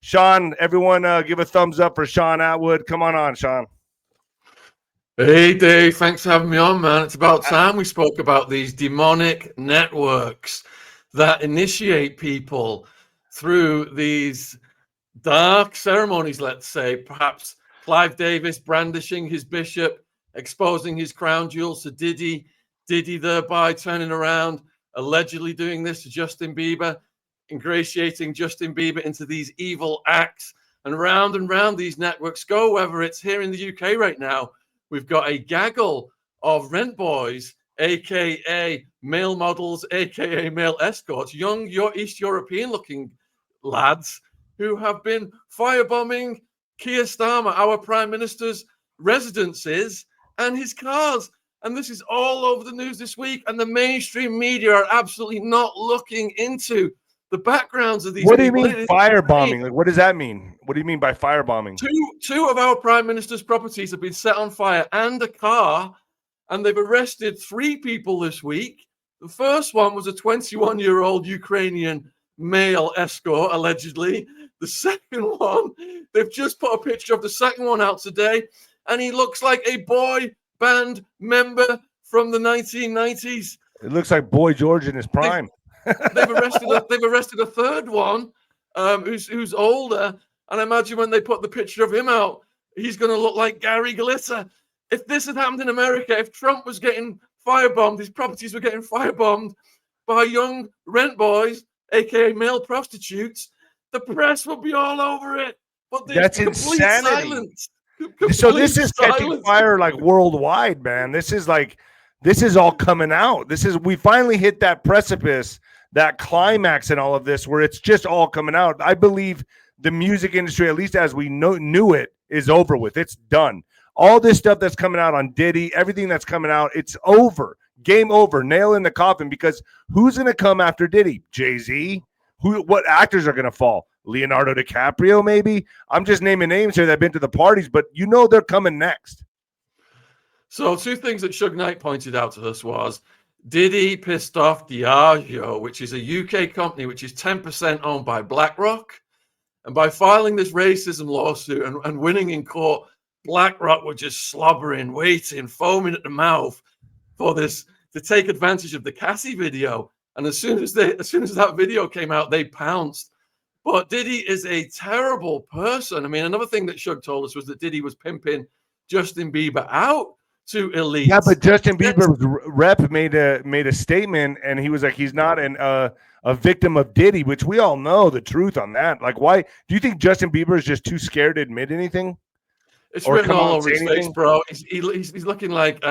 Shaun, everyone give a thumbs up for Shaun Attwood. Come on, Shaun. Hey, Dave. Thanks for having me on, man. It's about time we spoke about these demonic networks that initiate people through these dark ceremonies, let's say. Perhaps Clive Davis brandishing his bishop, exposing his crown jewels to Diddy, Diddy thereby turning around, allegedly doing this to Justin Bieber, ingratiating Justin Bieber into these evil acts. And round these networks go, whether it's here in the UK right now. We've got a gaggle of rent boys, aka male models, aka male escorts, young East European looking lads who have been firebombing Keir Starmer, our Prime Minister's residences and his cars. And this is all over the news this week. And the mainstream media are absolutely not looking into the backgrounds of these people. What do you mean firebombing? Like, what does that mean? What do you mean by firebombing? Two of our Prime Minister's properties have been set on fire and a car, and they've arrested 3 people this week. The first one was a 21-year-old Ukrainian male escort, allegedly. The second one, they've just put a picture of the second one out today, and he looks like a boy band member from the 1990s. It looks like Boy George in his prime. They've arrested a third one who's older, and I imagine when they put the picture of him out, he's going to look like Gary Glitter. If this had happened in America, if Trump was getting firebombed, his properties were getting firebombed by young rent boys, aka male prostitutes, the press would be all over it. But that's insanity. So this is catching fire like worldwide, man. This is all coming out. We finally hit that precipice, that climax in all of this where it's just all coming out. I believe the music industry, at least as we knew it, is over with. It's done. All this stuff that's coming out on Diddy, everything that's coming out, it's over. Game over. Nail in the coffin, because who's going to come after Diddy? Jay-Z? What actors are going to fall? Leonardo DiCaprio, maybe? I'm just naming names here that have been to the parties, but they're coming next. So 2 things that Suge Knight pointed out to us was Diddy pissed off Diageo, which is a UK company which is 10% owned by BlackRock. And by filing this racism lawsuit and winning in court, BlackRock were just slobbering, waiting, foaming at the mouth for this to take advantage of the Cassie video. And as soon as that video came out, they pounced. But Diddy is a terrible person. I mean, another thing that Suge told us was that Diddy was pimping Justin Bieber out to elites. Yeah, but Justin Bieber's rep made a statement, and he was like, he's not a victim of Diddy, which we all know the truth on that. Like, why do you think Justin Bieber is just too scared to admit anything? It's written all over his face, bro. He's looking like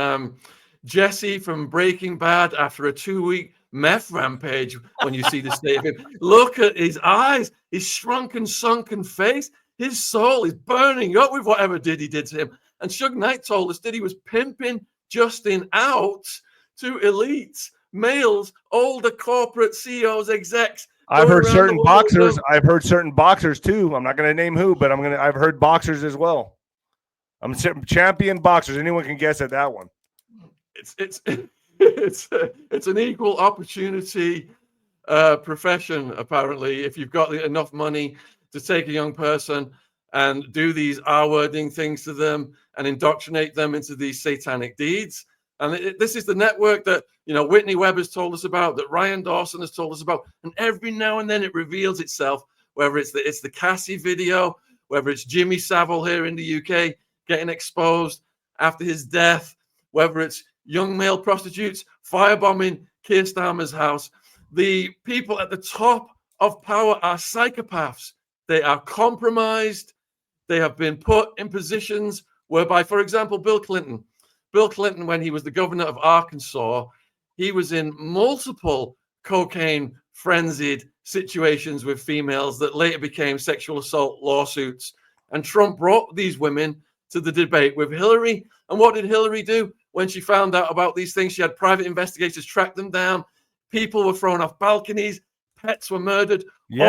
Jesse from Breaking Bad after a 2-week meth rampage. When you see the state of him, look at his eyes, his shrunken, sunken face. His soul is burning up with whatever Diddy did to him. And Suge Knight told us Diddy was pimping Justin out to elites, males, older corporate CEOs, execs. I've heard certain boxers. I've heard certain boxers too. I'm not going to name who, but I've heard boxers as well. I'm champion boxers. Anyone can guess at that one. It's an equal opportunity profession, apparently. If you've got enough money to take a young person and do these R-wording things to them and indoctrinate them into these satanic deeds. And this is the network that, Whitney Webb has told us about, that Ryan Dawson has told us about. And every now and then it reveals itself, whether it's the Cassie video, whether it's Jimmy Savile here in the UK getting exposed after his death, whether it's young male prostitutes firebombing Keir Starmer's house. The people at the top of power are psychopaths. They are compromised. They have been put in positions whereby, for example, Bill Clinton, when he was the governor of Arkansas, he was in multiple cocaine frenzied situations with females that later became sexual assault lawsuits. And Trump brought these women to the debate with Hillary. And what did Hillary do? When she found out about these things, she had private investigators track them down. People were thrown off balconies. Pets were murdered. Yeah,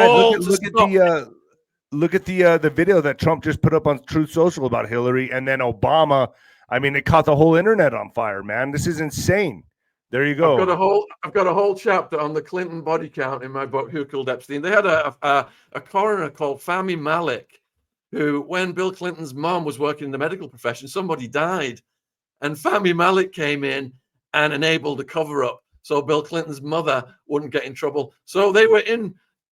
look at the video that Trump just put up on Truth Social about Hillary, and then Obama. I mean, it caught the whole internet on fire, man. This is insane. There you go. I've got a whole chapter on the Clinton body count in my book, Who Killed Epstein. They had a coroner called Fahmy Malek, who, when Bill Clinton's mom was working in the medical profession, somebody died. And Fahmy Malek came in and enabled a cover-up so Bill Clinton's mother wouldn't get in trouble. So they were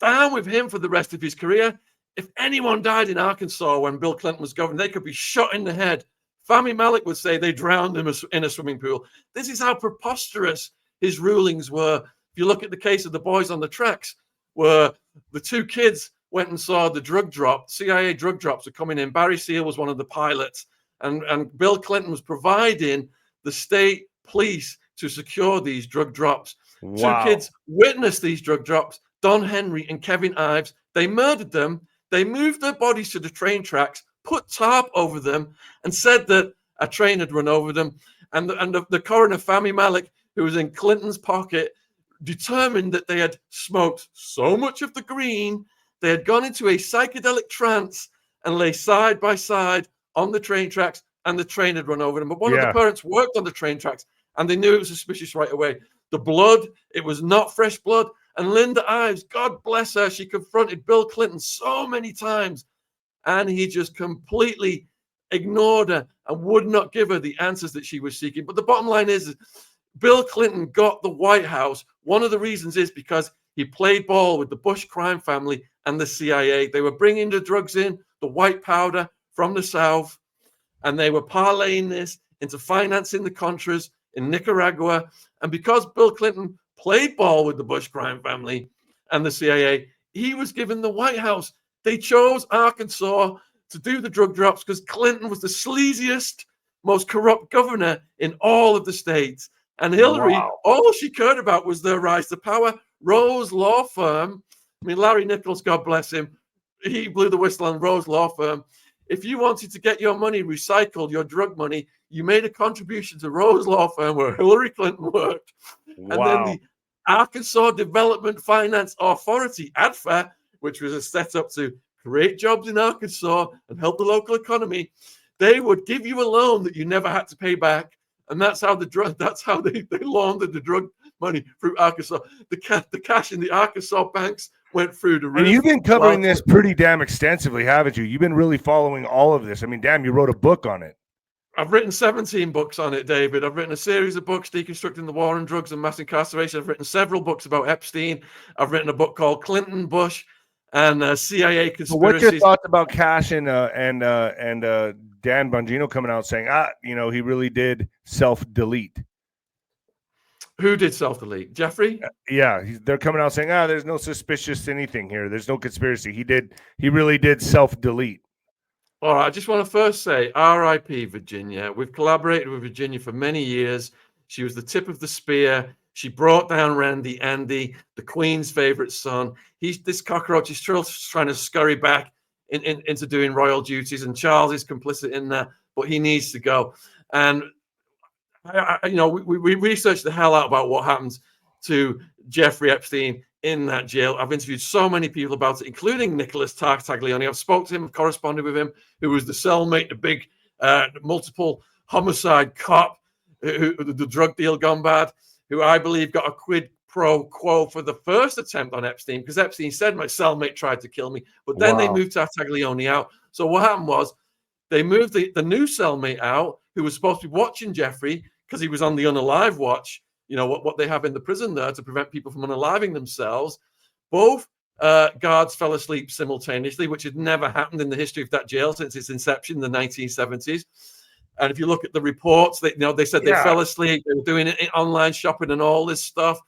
down with him for the rest of his career. If anyone died in Arkansas when Bill Clinton was governor, they could be shot in the head. Fahmy Malek would say they drowned him in a swimming pool. This is how preposterous his rulings were. If you look at the case of the boys on the tracks, where the two kids went and saw the drug drop, CIA drug drops were coming in. Barry Seal was one of the pilots, and Bill Clinton was providing the state police to secure these drug drops. Wow. Two kids witnessed these drug drops, Don Henry and Kevin Ives. They murdered them. They moved their bodies to the train tracks, put tarp over them, and said that a train had run over them. And the coroner, Fahmy Malek, who was in Clinton's pocket, determined that they had smoked so much of the green, they had gone into a psychedelic trance and lay side by side on the train tracks, and the train had run over them. But one of the parents worked on the train tracks, and they knew it was suspicious right away. The blood, it was not fresh blood. And Linda Ives, God bless her, she confronted Bill Clinton so many times, and he just completely ignored her and would not give her the answers that she was seeking. But the bottom line is Bill Clinton got the White House. One of the reasons is because he played ball with the Bush crime family and the CIA. They were bringing the drugs in, the white powder from the South, and they were parlaying this into financing the Contras in Nicaragua. And because Bill Clinton played ball with the Bush crime family and the CIA, he was given the White House. They chose Arkansas to do the drug drops because Clinton was the sleaziest, most corrupt governor in all of the states. And Hillary, all she cared about was their rise to power. Rose Law Firm, I mean, Larry Nichols, God bless him, he blew the whistle on Rose Law Firm. If you wanted to get your money recycled, your drug money, you made a contribution to Rose Law Firm where Hillary Clinton worked. Wow. And then the Arkansas Development Finance Authority, ADFA, which was a setup to create jobs in Arkansas and help the local economy, they would give you a loan that you never had to pay back. And that's how they laundered the drug money through Arkansas. The cash in the Arkansas banks went through the roof. And you've been covering this pretty damn extensively, haven't you? You've been really following all of this. I mean, damn, you wrote a book on it. I've written 17 books on it, David. I've written a series of books deconstructing the war on drugs and mass incarceration. I've written several books about Epstein. I've written a book called Clinton, Bush, and CIA Conspiracies. So what's your thoughts about Cash and Dan Bongino coming out saying, he really did self-delete? Who did self-delete? Jeffrey? Yeah, they're coming out saying, there's no suspicious anything here. There's no conspiracy. He really did self-delete. All right, I just want to first say RIP Virginia. We've collaborated with Virginia for many years. She was the tip of the spear. She brought down Randy Andy, the Queen's favorite son. This cockroach is still trying to scurry back into doing royal duties, and Charles is complicit in that, but he needs to go. And we researched the hell out about what happens to Jeffrey Epstein in that jail. I've interviewed so many people about it, including Nicholas Tartaglione. I've spoken to him, corresponded with him, who was the cellmate, the big multiple homicide cop, who the drug deal gone bad, who I believe got a quid pro quo for the first attempt on Epstein, because Epstein said my cellmate tried to kill me, but then they moved Tartaglione out. So what happened was they moved the new cellmate out, who was supposed to be watching Jeffrey because he was on the unalive watch. You know, what they have in the prison there to prevent people from unaliving themselves. Both guards fell asleep simultaneously, which had never happened in the history of that jail since its inception in the 1970s. And if you look at the reports, they said they fell asleep, they were doing online shopping and all this stuff.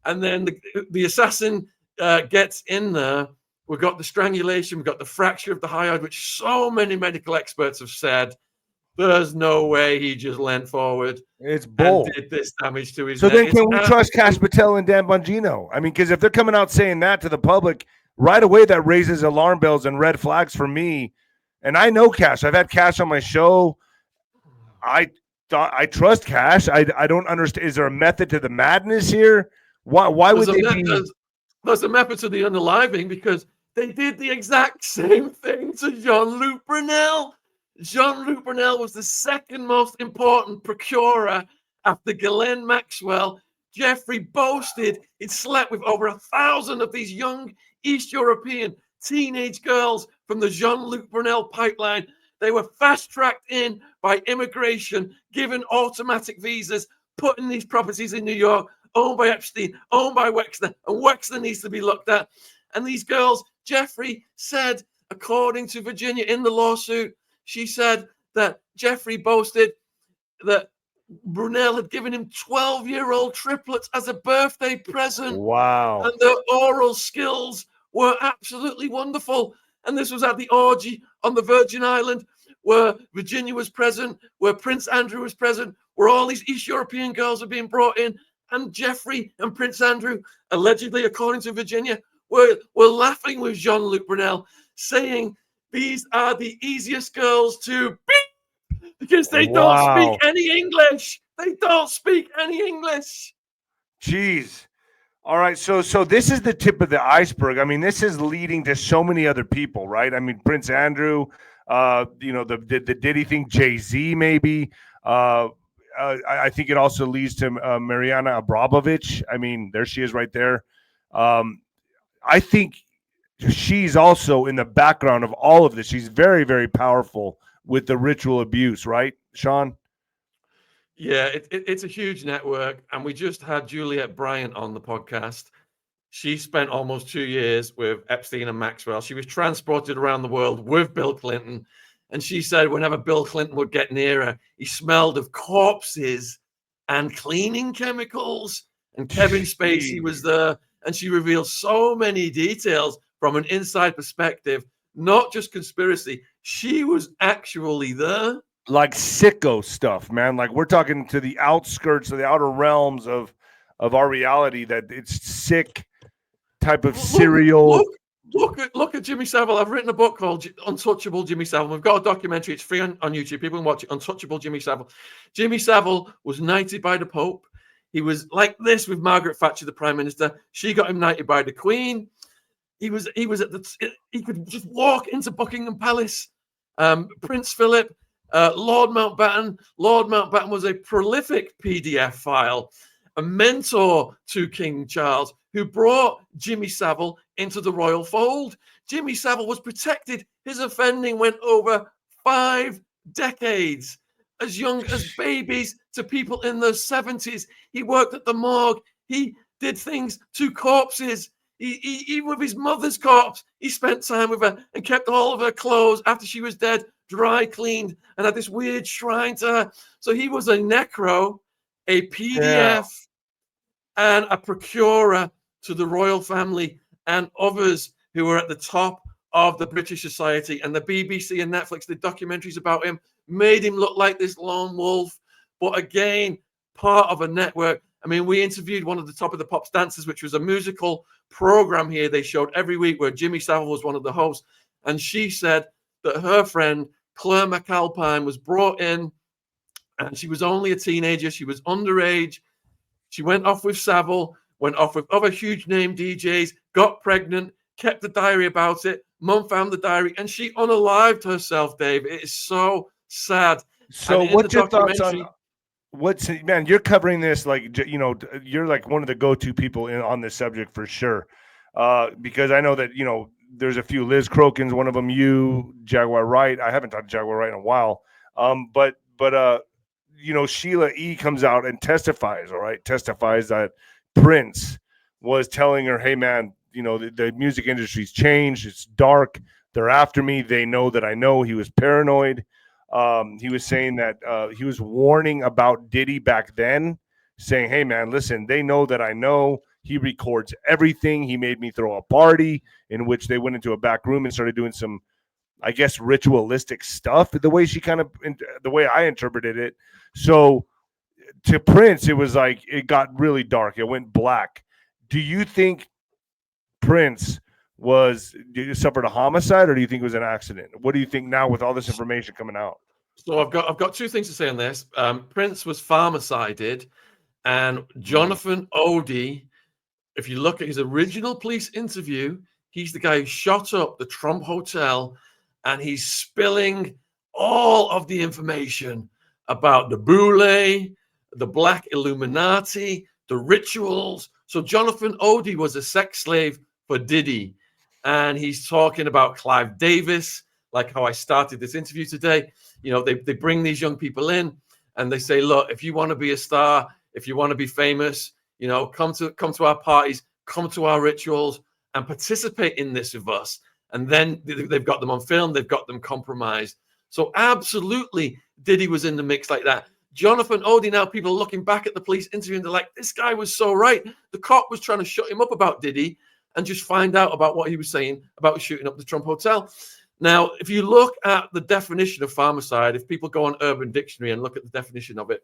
And then the assassin gets in there. We've got the strangulation, we've got the fracture of the hyoid, which so many medical experts have said there's no way he just leant forward. It's bull. And did this damage to his neck. So then can we trust Cash Patel and Dan Bongino? I mean, because if they're coming out saying that to the public, right away that raises alarm bells and red flags for me. And I know Cash. I've had Cash on my show. I trust Cash. I don't understand. Is there a method to the madness here? Why would they be? There's a method to the unaliving because they did the exact same thing to Jean-Luc Brunel. Jean-Luc Brunel was the second most important procurer after Ghislaine Maxwell, Jeffrey boasted he'd slept with over 1,000 of these young East European teenage girls from the Jean-Luc Brunel pipeline. They were fast-tracked in by immigration, given automatic visas, put in these properties in New York, owned by Epstein, owned by Wexner, and Wexner needs to be looked at. And these girls, Jeffrey said, according to Virginia in the lawsuit, she said that Jeffrey boasted that Brunel had given him 12-year-old triplets as a birthday present. Wow. And their oral skills were absolutely wonderful. And this was at the orgy on the Virgin Island, where Virginia was present, where Prince Andrew was present, where all these East European girls were being brought in. And Jeffrey and Prince Andrew, allegedly, according to Virginia, were laughing with Jean-Luc Brunel, saying these are the easiest girls to beat because they don't speak any English. They don't speak any English. Jeez. All right, so this is the tip of the iceberg. I mean, this is leading to so many other people, right? I mean, Prince Andrew, the Diddy thing, Jay-Z maybe. I think it also leads to Mariana Abramovich. I mean, there she is right there. I think she's also in the background of all of this. She's very, very powerful with the ritual abuse, right, Shaun? Yeah, it's a huge network. And we just had Juliette Bryant on the podcast. She spent almost 2 years with Epstein and Maxwell. She was transported around the world with Bill Clinton. And she said whenever Bill Clinton would get near her, he smelled of corpses and cleaning chemicals. And Kevin Spacey was there. And she revealed so many details from an inside perspective, not just conspiracy. She was actually there. Like sicko stuff, man. Like we're talking to the outskirts of the outer realms of our reality, that it's sick type of serial. Look at Jimmy Savile. I've written a book called Untouchable Jimmy Savile. We've got a documentary. It's free on YouTube. People can watch it. Untouchable Jimmy Savile. Jimmy Savile was knighted by the Pope. He was like this with Margaret Thatcher, the Prime Minister. She got him knighted by the Queen. He could just walk into Buckingham Palace. Prince Philip, Lord Mountbatten. Lord Mountbatten was a prolific PDF file, a mentor to King Charles, who brought Jimmy Savile into the royal fold. Jimmy Savile was protected. His offending went over 5 decades. As young as babies to people in their 70s. He worked at the morgue. He did things to corpses. He with his mother's corpse, he spent time with her and kept all of her clothes after she was dead, dry cleaned, and had this weird shrine to her. So he was a necro, a PDF, and a procurer to the royal family and others who were at the top of the British society. And the BBC and Netflix did documentaries about him, made him look like this lone wolf, but again, part of a network. I mean, we interviewed one of the Top of the Pops dancers, which was a musical program here they showed every week where Jimmy Savile was one of the hosts. And she said that her friend, Claire McAlpine, was brought in and she was only a teenager. She was underage. She went off with Savile, went off with other huge name DJs, got pregnant, kept a diary about it. Mum found the diary and she unalived herself, Dave. It is so sad. So what's your thoughts on man, you're covering this like, you know, you're like one of the go-to people on this subject for sure. Because I know that, you know, there's a few. Liz Crokin's one of them, you, Jaguar Wright. I haven't talked to Jaguar Wright in a while. But you know, Sheila E. comes out and testifies that Prince was telling her, hey man, you know, the music industry's changed. It's dark. They're after me. They know that I know. He was paranoid. He was saying that he was warning about Diddy back then, saying, hey, man, listen, they know that I know. He records everything. He made me throw a party in which they went into a back room and started doing some, I guess, ritualistic stuff, the way I interpreted it. So to Prince, it was like it got really dark. It went black. Do you think Prince suffered a homicide, or do you think it was an accident? What do you think now with all this information coming out? So I've got 2 things to say on this. Prince was pharmacided, and Jonathan Odie, if you look at his original police interview, he's the guy who shot up the Trump Hotel, and he's spilling all of the information about the boule, the Black Illuminati, the rituals. So Jonathan Odie was a sex slave for Diddy. And he's talking about Clive Davis, like how I started this interview today. You know, they bring these young people in and they say, look, if you want to be a star, if you want to be famous, you know, come to our parties, come to our rituals and participate in this with us. And then they've got them on film, they've got them compromised. So absolutely, Diddy was in the mix like that. Jonathan Odie, now people are looking back at the police interview and they're like, this guy was so right. The cop was trying to shut him up about Diddy and just find out about what he was saying about shooting up the Trump Hotel. Now, if you look at the definition of pharmacide, if people go on Urban Dictionary and look at the definition of it,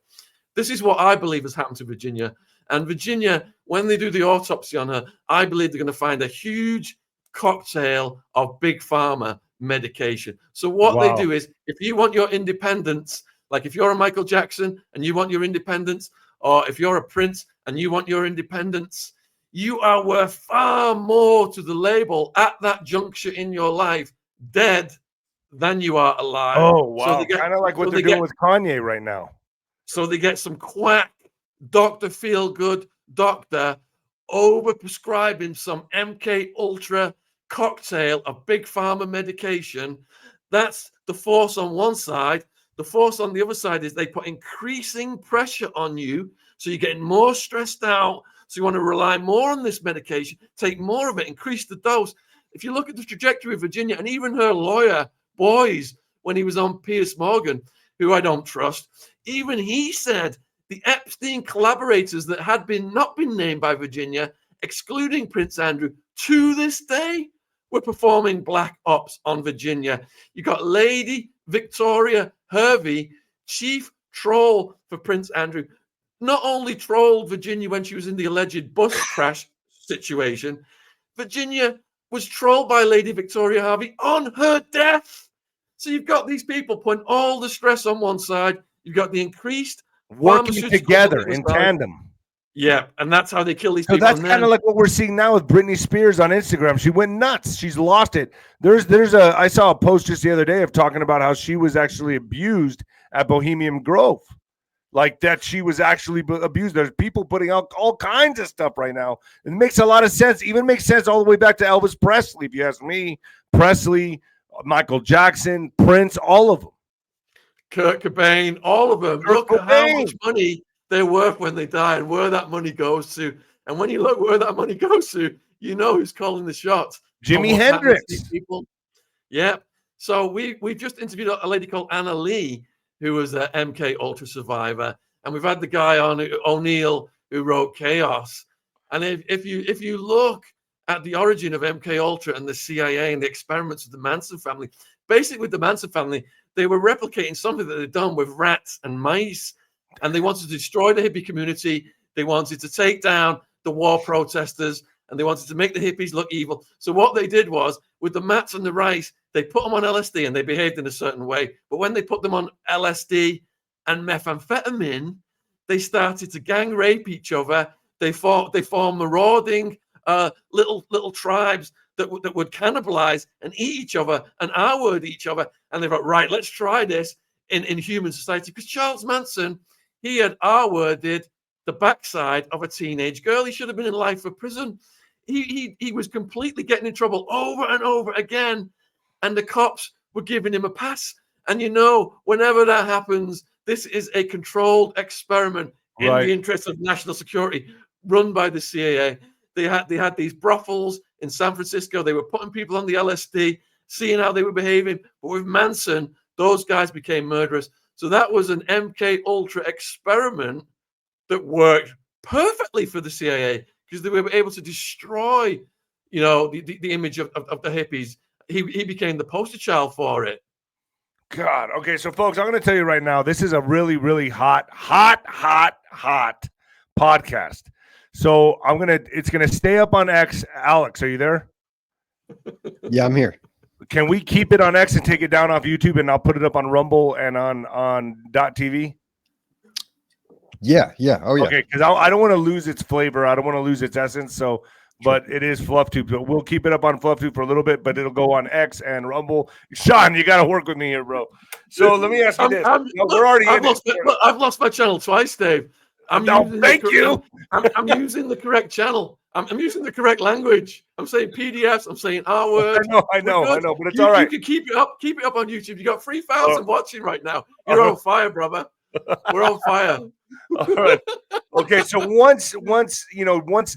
this is what I believe has happened to Virginia. And Virginia, when they do the autopsy on her, I believe they're going to find a huge cocktail of big pharma medication. So what they do is, if you want your independence, like if you're a Michael Jackson and you want your independence, or if you're a Prince and you want your independence, you are worth far more to the label at that juncture in your life, dead, than you are alive. Oh, wow. So kind of like what they're doing with Kanye right now. So they get some quack Dr. Feel-Good doctor over-prescribing some MK Ultra cocktail of big pharma medication. That's the force on one side. The force on the other side is they put increasing pressure on you. So you're getting more stressed out. So you want to rely more on this medication, take more of it, increase the dose. If you look at the trajectory of Virginia and even her lawyer, Boys, when he was on Piers Morgan, who I don't trust, even he said the Epstein collaborators that had not been named by Virginia, excluding Prince Andrew, to this day were performing black ops on Virginia. You got Lady Victoria Hervey, chief troll for Prince Andrew, not only trolled Virginia when she was in the alleged bus crash situation, Virginia was trolled by Lady Victoria Hervey on her death. So you've got these people putting all the stress on one side. You've got the increased working together in tandem. Yeah, and that's how they kill these people. So that's kind of like what we're seeing now with Britney Spears on Instagram. She went nuts. She's lost it. I saw a post just the other day of talking about how she was actually abused at Bohemian Grove. Like that she was actually abused. There's people putting out all kinds of stuff right now. It makes a lot of sense. Even makes sense all the way back to Elvis Presley, if you ask me. Presley, Michael Jackson, Prince, all of them. Kurt Cobain, all of them. Look at how much money they're worth when they die and where that money goes to. And when you look where that money goes to, you know who's calling the shots. Jimi Hendrix. People. Yeah. So we've just interviewed a lady called Anna Lee, who was an MK Ultra survivor. And we've had the guy on O'Neill who wrote Chaos. And if you look at the origin of MK Ultra and the CIA and the experiments of the Manson family, basically with the Manson family, they were replicating something that they'd done with rats and mice. And they wanted to destroy the hippie community. They wanted to take down the war protesters. And they wanted to make the hippies look evil. So what they did was, with the mats and the rice, they put them on LSD and they behaved in a certain way. But when they put them on LSD and methamphetamine, they started to gang rape each other. They formed marauding little tribes that would cannibalize and eat each other and R-word each other. And they thought, right, let's try this in human society. Because Charles Manson, he had R-worded the backside of a teenage girl. He should have been in life for prison. He was completely getting in trouble over and over again. And the cops were giving him a pass. And you know, whenever that happens, this is a controlled experiment in the interest of national security run by the CIA. They had these brothels in San Francisco. They were putting people on the LSD, seeing how they were behaving. But with Manson, those guys became murderous. So that was an MK Ultra experiment that worked perfectly for the CIA because they were able to destroy, you know, the image of the hippies. He became the poster child for it. God. Okay, so folks, I'm going to tell you right now, this is a really, really hot podcast. So it's going to stay up on X. Alex, are you there? Yeah, I'm here. Can we keep it on X and take it down off YouTube, and I'll put it up on Rumble and on .tv? Yeah. Oh, yeah. Okay, because I don't want to lose its flavor. I don't want to lose its essence. So, but it is FluffTube. So we'll keep it up on FluffTube for a little bit, but it'll go on X and Rumble. Shaun, you got to work with me here, bro. So let me ask you this. I've lost my channel twice, Dave. Thank you. I'm using the correct channel. I'm using the correct language. I'm saying PDFs. I'm saying R words. I know, but it's you, all right. You can keep it up. Keep it up on YouTube. You got 3,000 watching right now. You're on fire, brother. We're on fire. All right. Okay. So once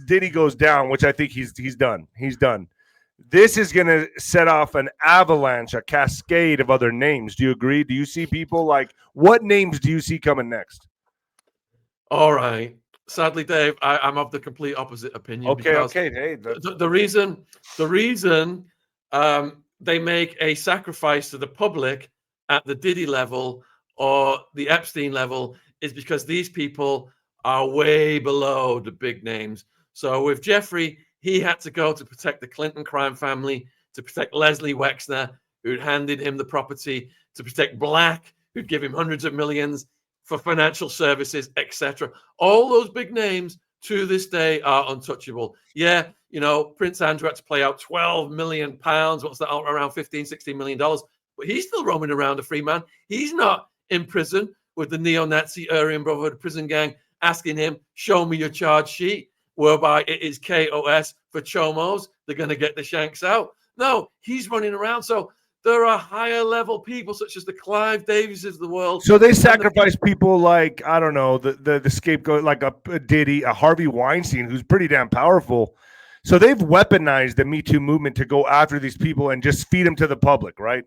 Diddy goes down, which I think he's done. He's done. This is going to set off an avalanche, a cascade of other names. Do you agree? Do you see people like what names do you see coming next? All right. Sadly, Dave, I'm of the complete opposite opinion. Okay. Hey, the reason they make a sacrifice to the public at the Diddy level or the Epstein level is because these people are way below the big names. So with Jeffrey, he had to go to protect the Clinton crime family, to protect Leslie Wexner, who'd handed him the property, to protect Black, who'd give him hundreds of millions for financial services, etc. All those big names to this day are untouchable. Yeah, Prince Andrew had to play out £12 million. What's that? Around $15-16 million. But he's still roaming around a free man. He's not in prison with the neo-Nazi Aryan Brotherhood prison gang asking him, show me your charge sheet, whereby it is KOS for chomos. They're going to get the shanks out. No, he's running around. So there are higher level people such as the Clive Davises of the world. So they sacrifice people like, I don't know, the scapegoat, like a Diddy, a Harvey Weinstein, who's pretty damn powerful. So they've weaponized the Me Too movement to go after these people and just feed them to the public, right?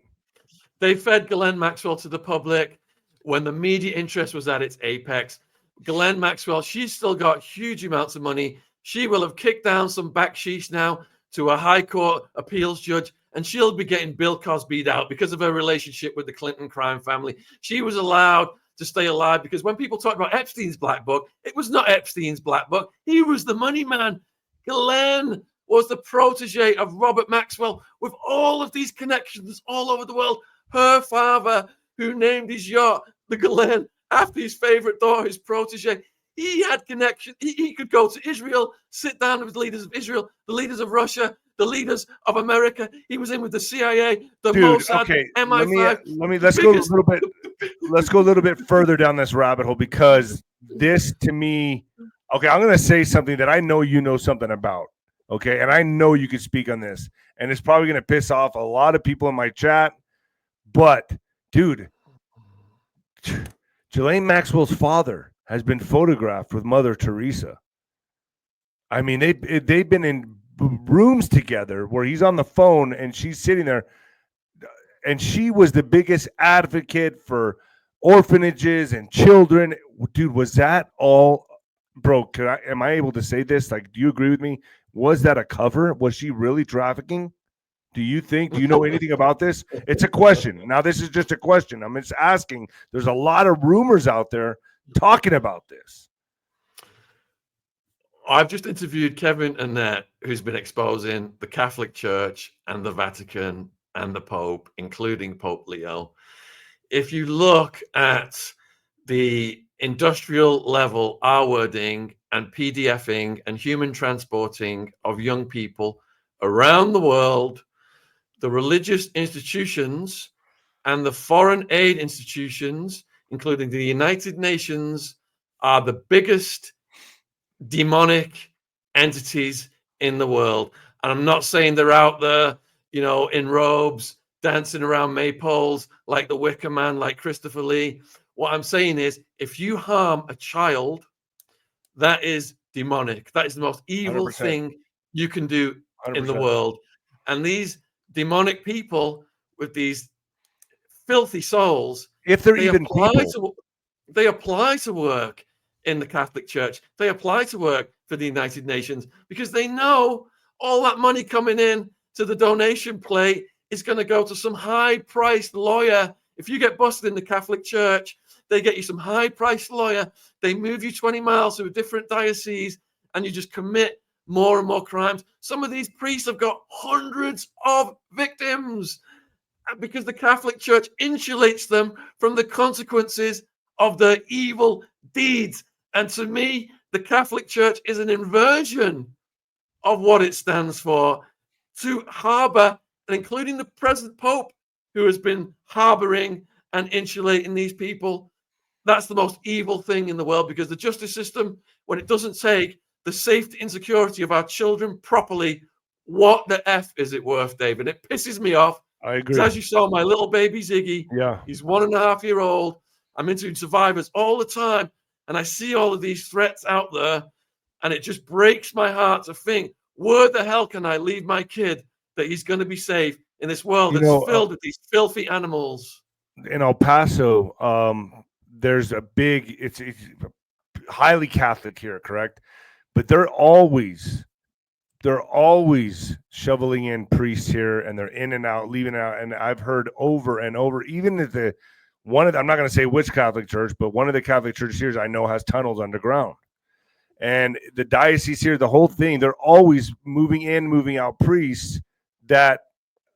They fed Ghislaine Maxwell to the public when the media interest was at its apex. Ghislaine Maxwell, she's still got huge amounts of money. She will have kicked down some backsheesh now to a high court appeals judge, and she'll be getting Bill Cosby'd out because of her relationship with the Clinton crime family. She was allowed to stay alive because when people talk about Epstein's black book, it was not Epstein's black book. He was the money man. Ghislaine was the protege of Robert Maxwell with all of these connections all over the world. Her father, who named his yacht the Ghislaine after his favorite daughter, his protege, he had connections. He could go to Israel, sit down with the leaders of Israel, the leaders of Russia, the leaders of America. He was in with the CIA, the Mossad, okay. MI5. Let's go a little bit further down this rabbit hole, because this, to me, okay, I'm going to say something that I know you know something about, okay, and I know you can speak on this, and it's probably going to piss off a lot of people in my chat, but, dude, Ghislaine Maxwell's father has been photographed with Mother Teresa. I mean, they've been in rooms together where he's on the phone and she's sitting there, and she was the biggest advocate for orphanages and children. Dude, was that all, bro? Am I able to say this? Like, do you agree with me? Was that a cover? Was she really trafficking? Do you know anything about this? It's a question. Now, this is just a question. I'm just asking. There's a lot of rumors out there talking about this. I've just interviewed Kevin Annett, who's been exposing the Catholic Church and the Vatican and the Pope, including Pope Leo. If you look at the industrial level R-wording and PDFing and human transporting of young people around the world, the religious institutions and the foreign aid institutions, including the United Nations, are the biggest demonic entities in the world. And I'm not saying they're out there, in robes, dancing around maypoles like the Wicker Man, like Christopher Lee. What I'm saying is, if you harm a child, that is demonic. That is the most evil 100%. thing you can do 100%. in the world. And these demonic people with these filthy souls, if they're even people, they apply to work in the Catholic Church. They apply to work for the United Nations because they know all that money coming in to the donation plate is going to go to some high-priced lawyer. If you get busted in the Catholic Church, they get you some high-priced lawyer. They move you 20 miles to a different diocese, and you just commit more and more crimes. Some of these priests have got hundreds of victims because the Catholic Church insulates them from the consequences of their evil deeds. And to me, the Catholic Church is an inversion of what it stands for, to harbor, and including the present Pope, who has been harboring and insulating these people. That's the most evil thing in the world, because the justice system, when it doesn't take the safety and security of our children properly, what the F is it worth, David? It pisses me off. I agree. As you saw, my little baby Ziggy, he's 1.5 years old. I'm interviewing survivors all the time, and I see all of these threats out there, and it just breaks my heart to think, where the hell can I leave my kid that he's going to be safe in this world that's filled with these filthy animals? In El Paso, there's a big, it's highly Catholic here, correct? But they're always shoveling in priests here, and they're in and out, leaving out. And I've heard over and over, even at I'm not going to say which Catholic church, but one of the Catholic churches here I know has tunnels underground. And the diocese here, the whole thing, they're always moving in, moving out priests that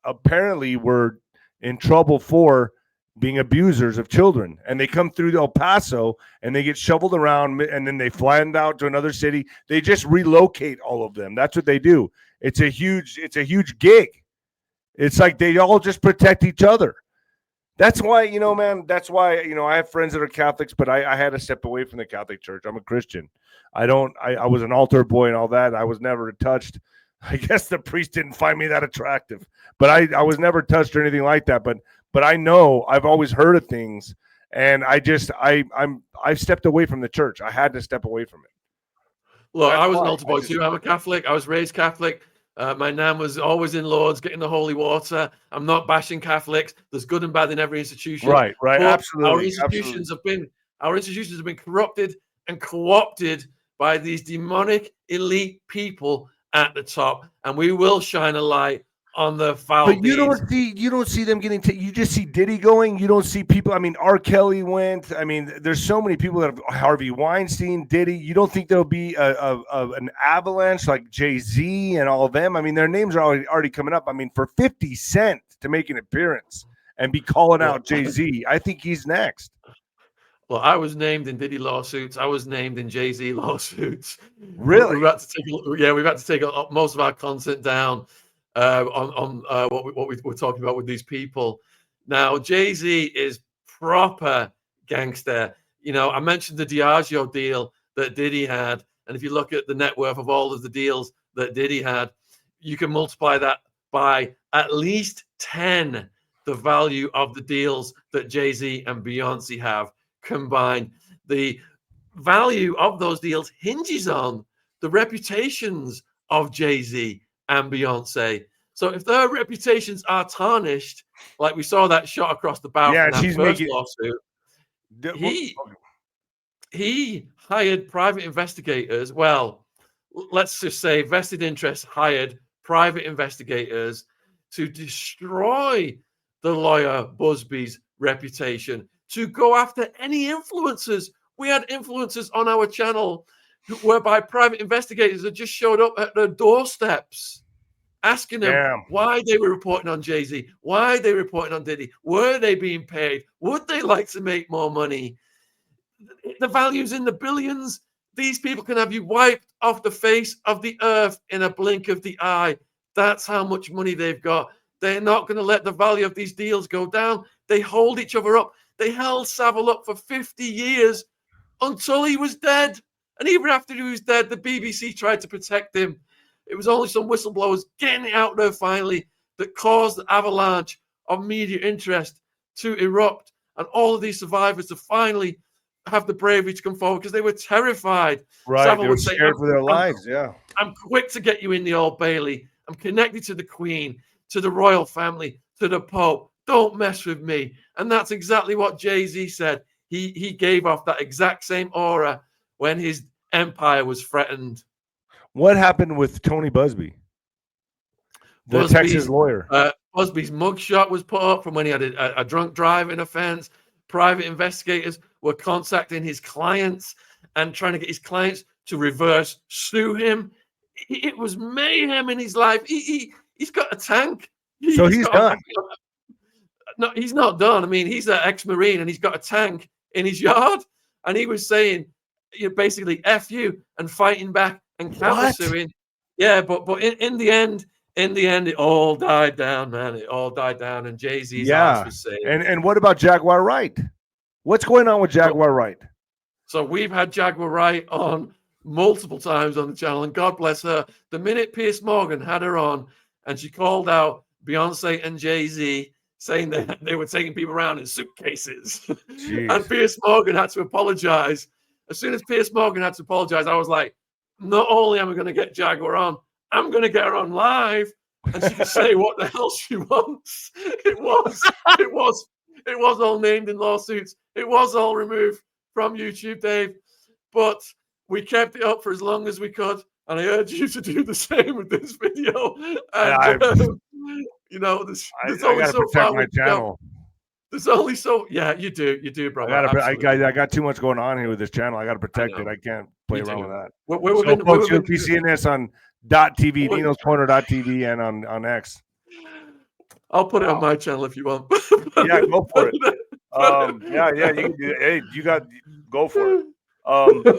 apparently were in trouble for being abusers of children, and they come through El Paso and they get shoveled around, and then they fly them out to another city. They just relocate all of them. That's what they do. It's a huge gig. It's like they all just protect each other. That's why, man, I have friends that are Catholics, but I had to step away from the Catholic Church. I'm a Christian. I was an altar boy and all that. I was never touched. I guess the priest didn't find me that attractive, but I was never touched or anything like that. But I know I've always heard of things, and I've stepped away from the church. I had to step away from it. Look, I was an altar boy too. I'm a Catholic. I was raised Catholic. My nan was always in Lourdes, getting the holy water. I'm not bashing Catholics. There's good and bad in every institution. Right, absolutely. Our institutions have been corrupted and co-opted by these demonic elite people at the top, and we will shine a light on the foul But you deeds. don't see them getting you just see Diddy going. You don't see people. I mean, R. Kelly went. I mean, there's so many people that have Harvey Weinstein, Diddy. You don't think there'll be an avalanche like Jay-Z and all of them? I mean, their names are already coming up. I mean, for 50 Cent to make an appearance and be calling out Jay-Z, I think he's next. Well, I was named in Diddy lawsuits. I was named in Jay-Z lawsuits. Really? We've had to take most of our content down on what we're talking about with these people. Now, Jay-Z is proper gangster. I mentioned the Diageo deal that Diddy had, and if you look at the net worth of all of the deals that Diddy had, you can multiply that by at least 10 the value of the deals that Jay-Z and Beyonce have combined. The value of those deals hinges on the reputations of Jay-Z and Beyonce. So if their reputations are tarnished, like we saw that shot across the bow from that first lawsuit, he hired private investigators. Well, let's just say vested interests hired private investigators to destroy the lawyer Busby's reputation, to go after any influencers. We had influencers on our channel whereby private investigators had just showed up at their doorsteps asking them why they were reporting on Jay-Z, why they were reporting on Diddy, were they being paid, would they like to make more money? The value's in the billions. These people can have you wiped off the face of the earth in a blink of the eye. That's how much money they've got. They're not going to let the value of these deals go down. They hold each other up. They held Savile up for 50 years until he was dead. And even after he was dead, the BBC tried to protect him. It was only some whistleblowers getting it out there finally that caused the avalanche of media interest to erupt, and all of these survivors to finally have the bravery to come forward because they were terrified. Right, Savile they were scared for their lives. I'm quick to get you in the Old Bailey. I'm connected to the Queen, to the royal family, to the Pope. Don't mess with me. And that's exactly what Jay-Z said. He gave off that exact same aura when his empire was threatened. What happened with Tony Busby, the Texas lawyer? Busby's mugshot was put up from when he had a drunk driving offense. Private investigators were contacting his clients and trying to get his clients to reverse sue him. It was mayhem in his life. He's got a tank. So he's done. No, he's not done. I mean, he's an ex-Marine and he's got a tank in his yard. And he was saying, basically, F you, and fighting back and counter-suing. Yeah, but in the end, it all died down, man. It all died down, and Jay-Z's ass was saved. And what about Jaguar Wright? What's going on with Jaguar Wright? So we've had Jaguar Wright on multiple times on the channel, and God bless her. The minute Piers Morgan had her on, and she called out Beyonce and Jay-Z, saying that they were taking people around in suitcases. And Piers Morgan had to apologize. As soon as Piers Morgan had to apologize, I was like, not only am I going to get Jaguar on, I'm going to get her on live, and she can say what the hell she wants. It was all named in lawsuits. It was all removed from YouTube, Dave. But we kept it up for as long as we could, and I urge you to do the same with this video. And you know, there's only so far my channel. There's only so you do, brother. I got too much going on here with this channel. I got to protect it. I can't play around with that. Folks, you'll be seeing this on .tv, Nino's Corner.tv, and on X. I'll put it on my channel if you want. Yeah, go for it. You can do it. Hey, go for it.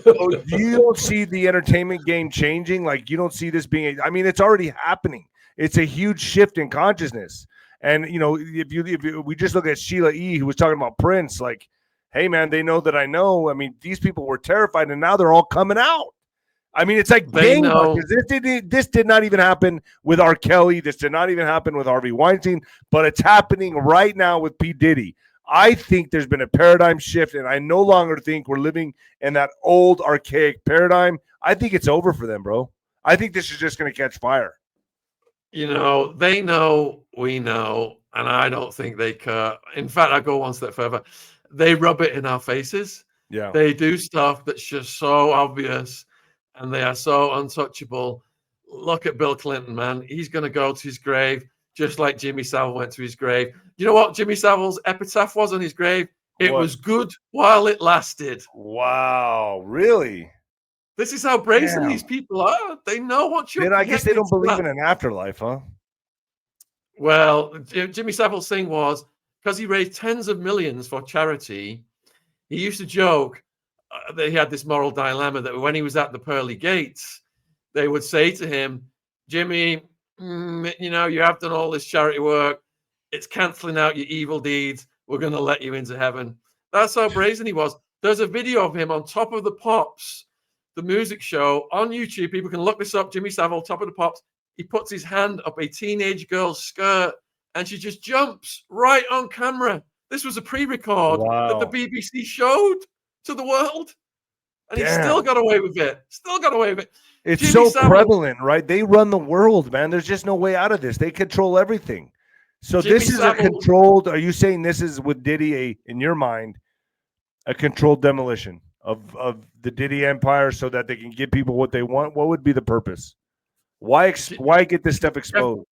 So you don't see the entertainment game changing? Like, you don't see this being I mean, it's already happening. It's a huge shift in consciousness. And you know, if we just look at Sheila E., who was talking about Prince, like, hey man, they know that I know. I mean, these people were terrified, and now they're all coming out. I mean, it's like gangbusters. This did not even happen with R. Kelly. This did not even happen with Harvey Weinstein, but it's happening right now with P. Diddy. I think there's been a paradigm shift, and I no longer think we're living in that old archaic paradigm. I think it's over for them, bro. I think this is just going to catch fire. You know, they know, we know, and I don't think they care. In fact, I go one step further. They rub it in our faces. Yeah. They do stuff that's just so obvious, and they are so untouchable. Look at Bill Clinton, man. He's going to go to his grave just like Jimmy Savile went to his grave. You know what Jimmy Savile's epitaph was on his grave? It was good while it lasted. Wow, really? This is how brazen these people are. They know what you're. I guess they don't believe in an afterlife, huh? Well, Jimmy Savile's thing was, because he raised tens of millions for charity, he used to joke that he had this moral dilemma that when he was at the pearly gates, they would say to him, Jimmy, you know, you have done all this charity work. It's canceling out your evil deeds. We're going to let you into heaven. That's how brazen he was. There's a video of him on Top of the Pops, the music show on YouTube. People can look this up. Jimmy Savile, Top of the Pops. He puts his hand up a teenage girl's skirt, and she just jumps right on camera. This was a pre-record that the BBC showed to the world, and he still got away with it. It's Jimmy Savile, prevalent, right? They run the world, man. There's just no way out of this. They control everything. So Jimmy this is Savile, a controlled. Are you saying this is with Diddy, in your mind, a controlled demolition of the Diddy empire so that they can give people what they want? What would be the purpose? Why get this stuff exposed?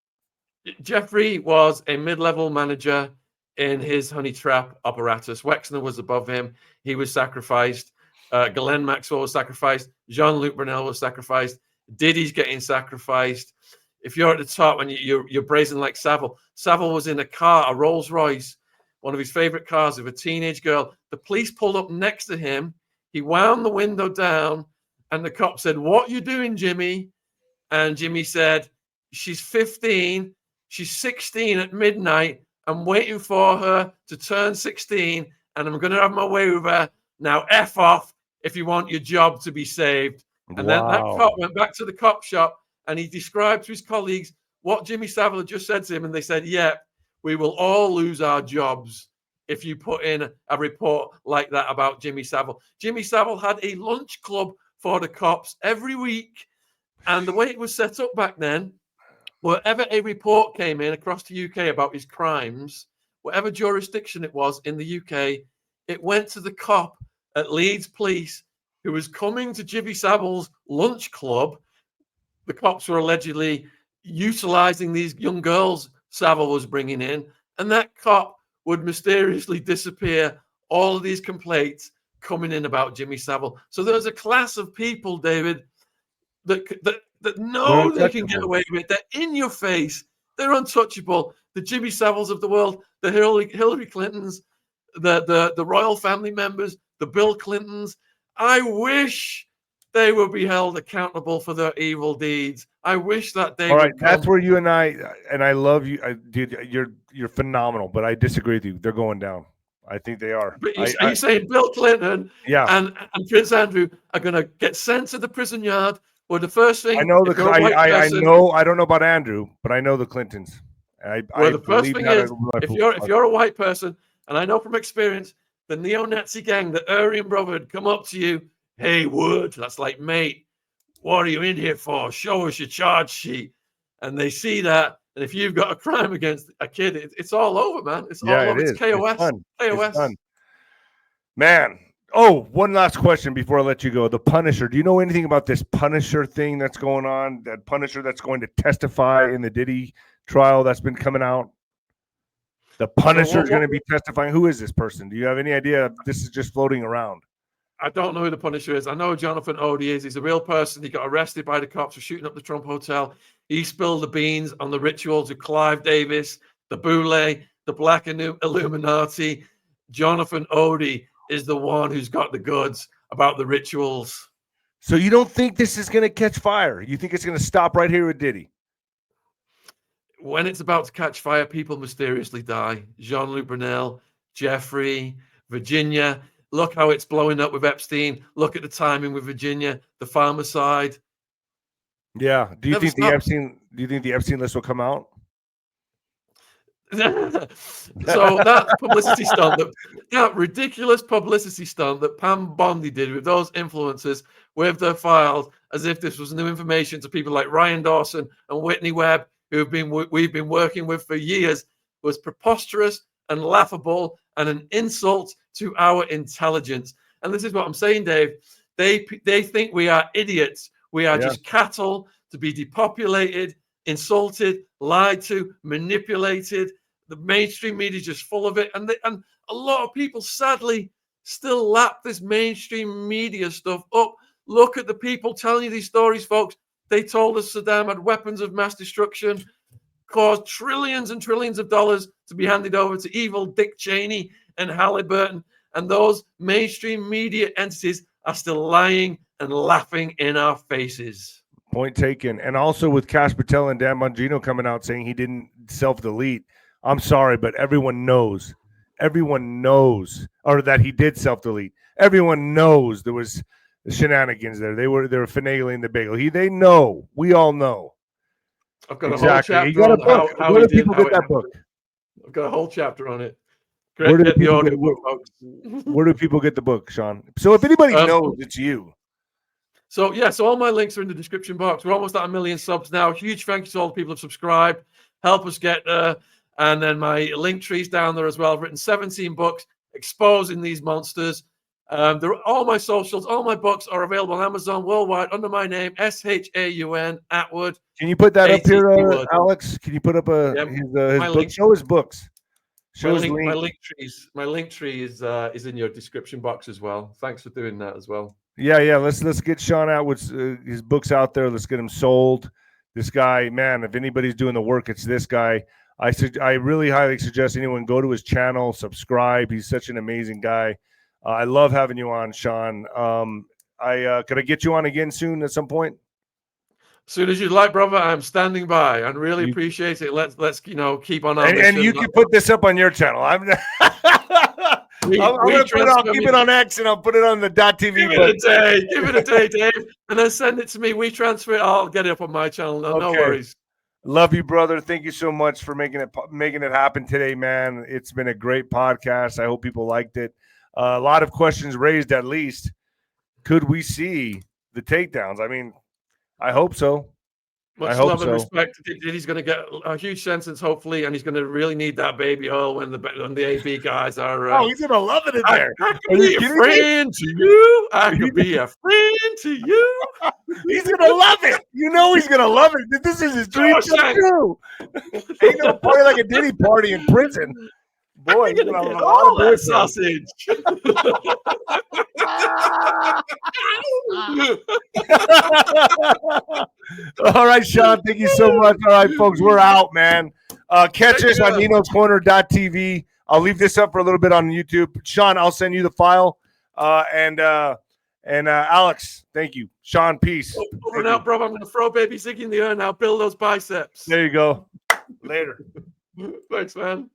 Jeffrey was a mid-level manager in his honey trap apparatus. Wexner was above him. He was sacrificed. Ghislaine Maxwell was sacrificed. Jean-Luc Brunel was sacrificed. Diddy's getting sacrificed. If you're at the top and you're brazen like Savile. Savile was in a car, a Rolls Royce, one of his favorite cars, of a teenage girl. The police pulled up next to him. He wound the window down, and the cop said, "What you doing, Jimmy?" And Jimmy said, "She's 15. She's 16 at midnight. I'm waiting for her to turn 16, and I'm going to have my way with her. Now, F off if you want your job to be saved." And then that cop went back to the cop shop, and he described to his colleagues what Jimmy Savile had just said to him. And they said, "Yeah, we will all lose our jobs if you put in a report like that about Jimmy Savile." Jimmy Savile had a lunch club for the cops every week. And the way it was set up back then, wherever a report came in across the UK about his crimes, whatever jurisdiction it was in the UK, it went to the cop at Leeds Police who was coming to Jimmy Savile's lunch club. The cops were allegedly utilizing these young girls Savile was bringing in, and that cop would mysteriously disappear. All of these complaints coming in about Jimmy Savile. So there's a class of people, David, that know they can get away with it. They're in your face. They're untouchable. The Jimmy Saviles of the world, the Hillary Clintons, the royal family members, the Bill Clintons. I wish they would be held accountable for their evil deeds. I wish that they. All right, that's where you and I love you, dude. You're phenomenal, but I disagree with you. They're going down. I think they are. But are you saying Bill Clinton and Prince Andrew are going to get sent to the prison yard? Well, the first thing I know I don't know about Andrew, but I know the Clintons. The first thing is if you're a white person, and I know from experience, the neo-Nazi gang, the Aryan Brotherhood, come up to you, hey Wood, that's like mate, what are you in here for? Show us your charge sheet. And they see that, and if you've got a crime against a kid, it's all over, man. It's all over. It's KOS. It's done. Man. Oh, one last question before I let you go. The Punisher. Do you know anything about this Punisher thing that's going on? That Punisher that's going to testify in the Diddy trial that's been coming out? The Punisher is going to be testifying. Who is this person? Do you have any idea? This is just floating around. I don't know who the Punisher is. I know Jonathan Odie is. He's a real person. He got arrested by the cops for shooting up the Trump Hotel. He spilled the beans on the rituals of Clive Davis, the Boule, the Black Illuminati. Jonathan Odie is the one who's got the goods about the rituals. So you don't think this is going to catch fire? You think it's going to stop right here with Diddy? When it's about to catch fire, people mysteriously die. Jean-Luc Brunel, Jeffrey, Virginia. Look how it's blowing up with Epstein. Look at the timing with Virginia, the Pharmacide. Yeah. Do you think the Epstein list will come out? So that publicity stunt, that ridiculous publicity stunt that Pam Bondi did with those influencers with their files, as if this was new information to people like Ryan Dawson and Whitney Webb, we've been working with for years, was preposterous and laughable and an insult to our intelligence. And this is what I'm saying, Dave. They think we are idiots. We are just cattle to be depopulated, insulted, lied to, manipulated. The mainstream media is just full of it. And a lot of people, sadly, still lap this mainstream media stuff up. Look at the people telling you these stories, folks. They told us Saddam had weapons of mass destruction, caused trillions and trillions of dollars to be handed over to evil Dick Cheney and Halliburton. And those mainstream media entities are still lying and laughing in our faces. Point taken. And also with Cash Patel and Dan Bongino coming out saying he didn't self-delete. I'm sorry, but everyone knows, or that he did self-delete. Everyone knows there was shenanigans there. They were finagling the bagel. They know. We all know. I've got a whole chapter on how where do people get that book? I've got a whole chapter on it. Where do people get the book, Shaun? So if anybody knows, it's you. So all my links are in the description box. We're almost at 1 million subs now. Huge thank you to all the people who've subscribed. Help us get there. And then my link tree's down there as well. I've written 17 books exposing these monsters. All my socials, all my books are available on Amazon worldwide under my name, SHAUN, Attwood. Can you put that up here, Alex? Can you put up his book? Show his books. My link tree is in your description box as well. Thanks for doing that as well. Yeah. Let's get Shaun Attwood's his books out there. Let's get him sold. This guy, man, if anybody's doing the work, it's this guy. I really highly suggest anyone go to his channel, subscribe. He's such an amazing guy. I love having you on, Shaun. Could I get you on again soon at some point? As soon as you'd like, brother. I'm standing by. I really appreciate it. Let's keep on our mission. And you can put this up on your channel. I'll keep it on X and I'll put it on the .tv. Give it a day, Dave, and then send it to me. We transfer it. I'll get it up on my channel. No worries. Love you, brother. Thank you so much for making it happen today, man. It's been a great podcast. I hope people liked it. A lot of questions raised, at least. Could we see the takedowns? I mean, I hope so. Much love and respect. He's going to get a huge sentence, hopefully, and he's going to really need that baby oil when the AB guys are. He's going to love it in there. I could be a friend to you. I could be a friend to you. He's going to love it. You know he's going to love it. This is his dream come true. Ain't no party like a Diddy party in prison. Boy, he's going to love all that sausage. All right, Shaun, thank you so much. All right, folks, we're out, man. Catch us on ninoscorner.tv. I'll leave this up for a little bit on YouTube. Shaun, I'll send you the file. And Alex, thank you. Shaun, peace. Over and out, bro. I'm going to throw baby Ziggy in the air now. Build those biceps. There you go. Later. Thanks, man.